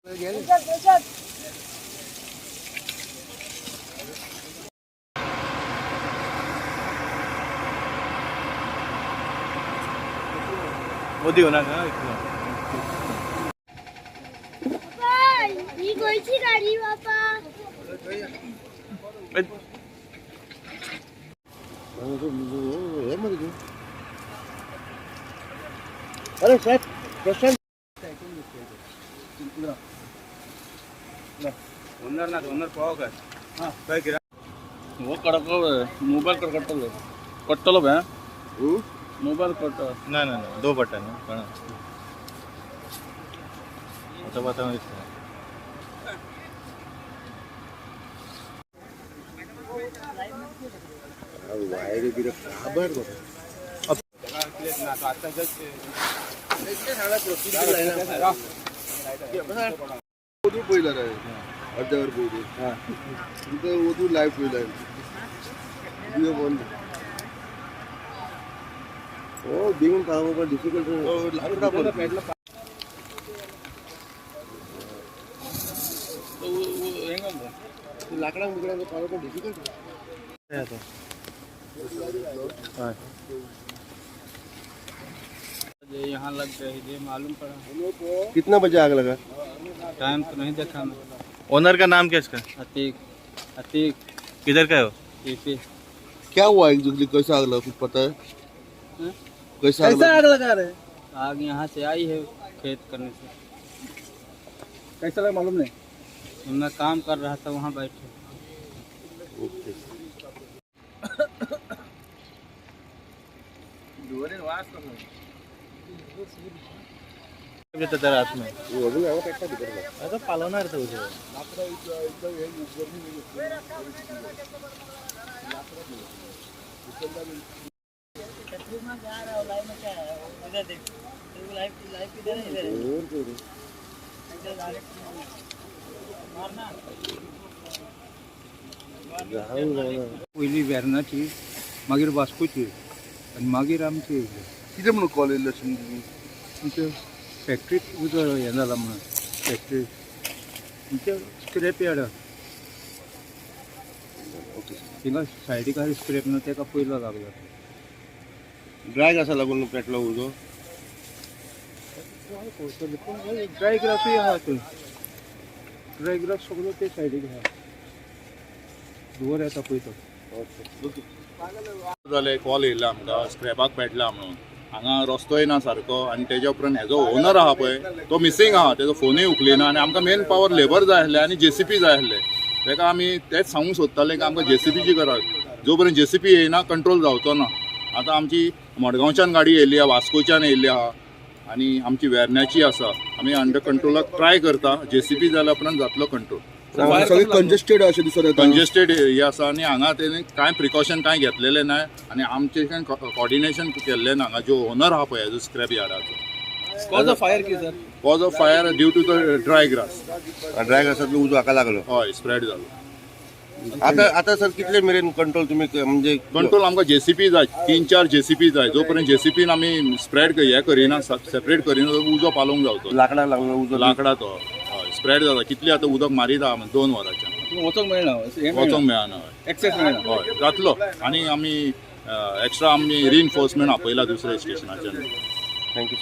어디 오나 가? ही कोणची गाडी बापा अरे साहेब प्रशांत ओनर पाव का हां काय किरा वो कड़को मोबाइल कर कट्टलो बे मोबाइल कट्ट ना ना ना 2 बटन है पण आता बता वायर भी खबर बघ वधू पहिला रे अर्ध्यावर बोलू हा इथं वधू लाईव्ह पहिला व्हिडिओ बंद ओ बिंग काम पण डिफिकल्ट लाकडा पडला लाकडा मुकडा काम पण डिफिकल्ट है तो हां ये यहाँ लग गए ये मालूम पड़ा कितना बजे आग लगा टाइम तो नहीं देखा मैं ओनर का नाम क्या इसका अतीक किधर का है वो टीपी क्या हुआ एग्जैक्टली कैसा आग लगा कुछ पता है कैसा आग लगा रहे आग यहाँ से आई है खेत करने से कैसा लगा मालूम नहीं मैं काम कर रहा था वहाँ बैठे ओके येतं त्या रात में वो अभी आवा कट्टा दिखर बा आता पालवणार तो उजे पहिली वेर्नाची मागीर वास्कोची आणि मागीर आमची किती म्हणून कॉलेजला शिंदी तुमच्या फॅक्टरीत उजो हें जालां म्हणून फॅक्टरी तुमच्या स्क्रॅप यार्ड थिंगा सायडीक आसा स्क्रॅप न्हू तेका पयलो लागलो ड्राय कसा लागून पेटला उजो ड्राय ग्रासूय आहा थंय ड्राय ग्रास सगळो ते सायडीक आहा धुंवर येता पळय तो जाले कॉल येयला आमकां स्क्रॅपाक पेटला म्हणून हांगा रस्तोय ना सारको आनी तेज्या उपरांत हेजो ओनर आहा पळय तो मिसींग आहा तेजो फोनूय उखलिना आनी आमकां मेन पावर लेबर जाय आसले आनी जेसीपी जाय आसले तेका आमी तेच सांगूंक सोदताले की आमकां जेसीपीची गरज जो पर्यंत जेसीपी येयना कंट्रोल जावचो ना आतां आमची मडगांवच्यान गाडी येयल्ली आहा वास्कोच्यान येयल्ली आहा आनी आमची वेर्ण्याची आसा आमी अंडर कंट्रोलाक ट्राय करता जेसीपी जाल्या उपरांत जातलो कंट्रोल सगळे कंजेस्टेड अशें दिसत येता कंजेस्टेड एरिया आसा आनी हांगा तेणी कांय प्रिकॉशन कांय घेतलेलें ना आनी आमचे कॉर्डिनेशन केल्लें ना हांगा जो ओनर आहा पळय हेजो स्क्रॅप यार्डाचो कॉज ऑफ फायर की sir cause of fire due to the dry grass dry कसातलो उजो हाका लागलो हय स्प्रेड जालो आता सर कितले मेरेन कंट्रोल तुम्ही म्हणजे कंट्रोल आमकां जेसीपी जाय 3-4 जेसीपी जाय जो पर्यंत जेसीपीन आमी स्प्रेड हे करिना सेपरेट करिना उजो पालोवंक जावचो लाकडाक लागलो उजो लाकडा तो हय स्प्रेड जाता कितली आतां उदक मारीता 2 वरांच्यान वचोंक मेळना वचोंक मेळना हय एक्सेस मेळना हय जातलो आनी आमी एक्स्ट्रा आमी रिइन्फोर्समेंट आपयला दुसऱ्या स्टेशनाच्यान थँक्यू